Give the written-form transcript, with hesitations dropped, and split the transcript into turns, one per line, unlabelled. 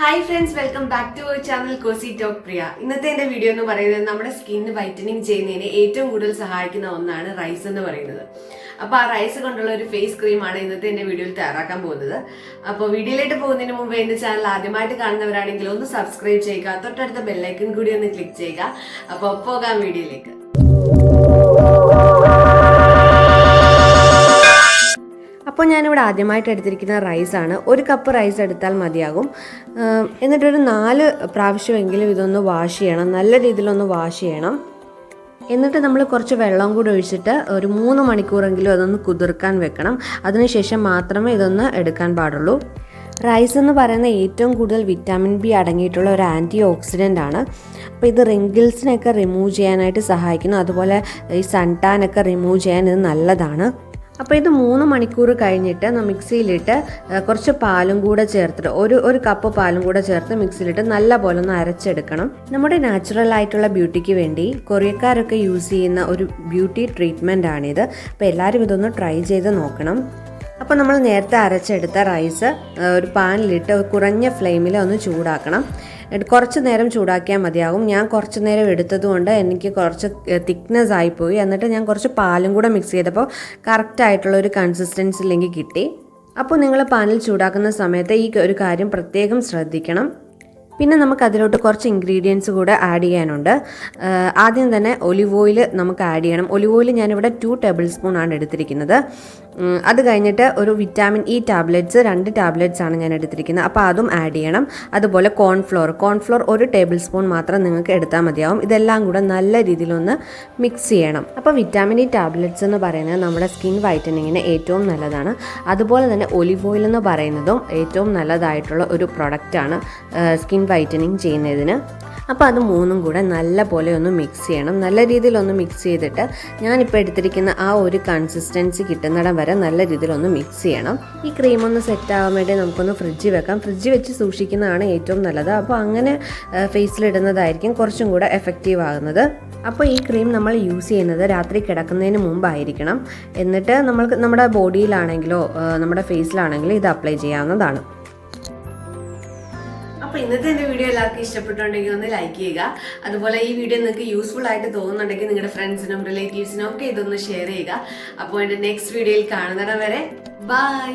Hi friends, welcome back to our channel CozyTalk Priya. ഇന്നത്തെ എന്റെ video എന്ന് പറയുന്നത് നമ്മുടെ സ്കിൻ വൈറ്റനിങ് ചെയ്യുന്നതിന് ഏറ്റവും കൂടുതൽ സഹായിക്കുന്ന ഒന്നാണ് റൈസ് എന്ന് പറയുന്നത്. അപ്പോൾ ആ റൈസ് കൊണ്ടുള്ള ഒരു ഫേസ് ക്രീമാണ് ഇന്നത്തെ എന്റെ വീഡിയോയിൽ തയ്യാറാക്കാൻ പോകുന്നത്. അപ്പോൾ വീഡിയോയിലേക്ക് പോകുന്നതിന് മുമ്പ് എന്റെ ചാനൽ ആദ്യമായിട്ട് കാണുന്നവരാണെങ്കിൽ ഒന്ന് സബ്സ്ക്രൈബ് ചെയ്യുക, തൊട്ടടുത്ത ബെൽ ഐക്കൺ കൂടി ഒന്ന് ക്ലിക്ക് ചെയ്യുക. അപ്പോൾ പോകാം വീഡിയോയിലേക്ക്. അപ്പോൾ ഞാനിവിടെ ആദ്യമായിട്ട് എടുത്തിരിക്കുന്ന റൈസാണ്. ഒരു കപ്പ് റൈസ് എടുത്താൽ മതിയാകും. എന്നിട്ടൊരു 4 പ്രാവശ്യമെങ്കിലും ഇതൊന്ന് വാഷ് ചെയ്യണം, നല്ല രീതിയിലൊന്ന് വാഷ് ചെയ്യണം. എന്നിട്ട് നമ്മൾ കുറച്ച് വെള്ളം കൂടി ഒഴിച്ചിട്ട് ഒരു 3 മണിക്കൂറെങ്കിലും അതൊന്ന് കുതിർക്കാൻ വെക്കണം. അതിനുശേഷം മാത്രമേ ഇതൊന്ന് എടുക്കാൻ പാടുള്ളൂ. റൈസ് എന്ന് പറയുന്ന ഏറ്റവും കൂടുതൽ വിറ്റാമിൻ ബി അടങ്ങിയിട്ടുള്ള ഒരു ആൻറ്റി ഓക്സിഡൻ്റ് ആണ്. അപ്പോൾ ഇത് റിങ്കിൾസിനൊക്കെ റിമൂവ് ചെയ്യാനായിട്ട് സഹായിക്കുന്നു. അതുപോലെ ഈ സൺടാനൊക്കെ റിമൂവ് ചെയ്യാൻ ഇത് നല്ലതാണ്. അപ്പോൾ ഇത് 3 മണിക്കൂർ കഴിഞ്ഞിട്ട് മിക്സിയിലിട്ട് കുറച്ച് പാലും കൂടെ ചേർത്തിട്ട് ഒരു കപ്പ് പാലും കൂടെ ചേർത്ത് മിക്സിയിലിട്ട് നല്ല പോലെ ഒന്ന് അരച്ചെടുക്കണം. നമ്മുടെ നാച്ചുറൽ ആയിട്ടുള്ള ബ്യൂട്ടിക്ക് വേണ്ടി കൊറിയക്കാരൊക്കെ യൂസ് ചെയ്യുന്ന ഒരു ബ്യൂട്ടി ട്രീറ്റ്മെൻ്റ് ആണിത്. അപ്പോൾ എല്ലാവരും ഇതൊന്ന് ട്രൈ ചെയ്ത് നോക്കണം. അപ്പോൾ നമ്മൾ നേരത്തെ അരച്ചെടുത്ത റൈസ് ഒരു പാനിലിട്ട് കുറഞ്ഞ ഫ്ലെയിമിൽ ഒന്ന് ചൂടാക്കണം. കുറച്ച് നേരം ചൂടാക്കിയാൽ മതിയാകും. ഞാൻ കുറച്ച് നേരം എടുത്തതുകൊണ്ട് എനിക്ക് കുറച്ച് തിക്നെസ് ആയിപ്പോയി. എന്നിട്ട് ഞാൻ കുറച്ച് പാലും കൂടെ മിക്സ് ചെയ്തപ്പോൾ കറക്റ്റായിട്ടുള്ള ഒരു കൺസിസ്റ്റൻസിലേക്ക് കിട്ടി. അപ്പോൾ നിങ്ങൾ പാനിൽ ചൂടാക്കുന്ന സമയത്ത് ഈ ഒരു കാര്യം പ്രത്യേകം ശ്രദ്ധിക്കണം. പിന്നെ നമുക്ക് അതിലോട്ട് കുറച്ച് ഇൻഗ്രീഡിയൻസ് കൂടെ ആഡ് ചെയ്യാനുണ്ട്. ആദ്യം തന്നെ ഒലിവ് ഓയിൽ നമുക്ക് ആഡ് ചെയ്യണം. ഒലിവ് ഓയിൽ ഞാനിവിടെ 2 ടേബിൾ സ്പൂൺ ആണ് എടുത്തിരിക്കുന്നത്. അത് കഴിഞ്ഞിട്ട് ഒരു വിറ്റാമിൻ ഇ ടാബ്ലറ്റ്സ് 2 ടാബ്ലറ്റ്സ് ആണ് ഞാൻ എടുത്തിരിക്കുന്നത്. അപ്പോൾ അതും ആഡ് ചെയ്യണം. അതുപോലെ കോൺഫ്ലോർ 1 ടേബിൾ സ്പൂൺ മാത്രം നിങ്ങൾക്ക് എടുത്താൽ മതിയാവും. ഇതെല്ലാം കൂടെ നല്ല രീതിയിലൊന്ന് മിക്സ് ചെയ്യണം. അപ്പോൾ വിറ്റാമിൻ ഇ ടാബ്ലറ്റ്സ് എന്ന് പറയുന്നത് നമ്മുടെ സ്കിൻ വൈറ്റനിങ്ങിന് ഏറ്റവും നല്ലതാണ്. അതുപോലെ തന്നെ ഒലിവ് ഓയിൽ എന്ന് പറയുന്നതും ഏറ്റവും നല്ലതായിട്ടുള്ള ഒരു പ്രൊഡക്റ്റാണ് സ്കിൻ വൈറ്റനിങ് ചെയ്യുന്നതിന്. അപ്പോൾ അത് 3ഉം കൂടെ നല്ല പോലെ ഒന്ന് മിക്സ് ചെയ്യണം. നല്ല രീതിയിലൊന്ന് മിക്സ് ചെയ്തിട്ട് ഞാനിപ്പോൾ എടുത്തിരിക്കുന്ന ആ ഒരു കൺസിസ്റ്റൻസി കിട്ടുന്നിടം വരെ നല്ല രീതിയിലൊന്ന് മിക്സ് ചെയ്യണം. ഈ ക്രീം ഒന്ന് സെറ്റ് ആവാൻ വേണ്ടി നമുക്കൊന്ന് ഫ്രിഡ്ജിൽ വെക്കാം. ഫ്രിഡ്ജിൽ വെച്ച് സൂക്ഷിക്കുന്നതാണ് ഏറ്റവും നല്ലത്. അപ്പോൾ അങ്ങനെ ഫേസിലിടുന്നതായിരിക്കും കുറച്ചും കൂടെ എഫക്റ്റീവ് ആകുന്നത്. അപ്പോൾ ഈ ക്രീം നമ്മൾ യൂസ് ചെയ്യുന്നത് രാത്രി കിടക്കുന്നതിന് മുമ്പായിരിക്കണം. എന്നിട്ട് നമ്മൾക്ക് നമ്മുടെ ബോഡിയിലാണെങ്കിലോ നമ്മുടെ ഫേസിലാണെങ്കിലോ ഇത് അപ്ലൈ ചെയ്യാവുന്നതാണ്. അപ്പോൾ ഇന്നത്തെ എൻ്റെ വീഡിയോ എല്ലാവർക്കും ഇഷ്ടപ്പെട്ടുണ്ടെങ്കിൽ ഒന്ന് ലൈക്ക് ചെയ്യുക. അതുപോലെ ഈ വീഡിയോ നിങ്ങൾക്ക് യൂസ്ഫുൾ ആയിട്ട് തോന്നുന്നുണ്ടെങ്കിൽ നിങ്ങളുടെ ഫ്രണ്ട്സിനും റിലേറ്റീവ്സിനും ഒക്കെ ഇതൊന്ന് ഷെയർ ചെയ്യുക. അപ്പോൾ എൻ്റെ നെക്സ്റ്റ് വീഡിയോയിൽ കാണുന്നിടം വരെ ബൈ.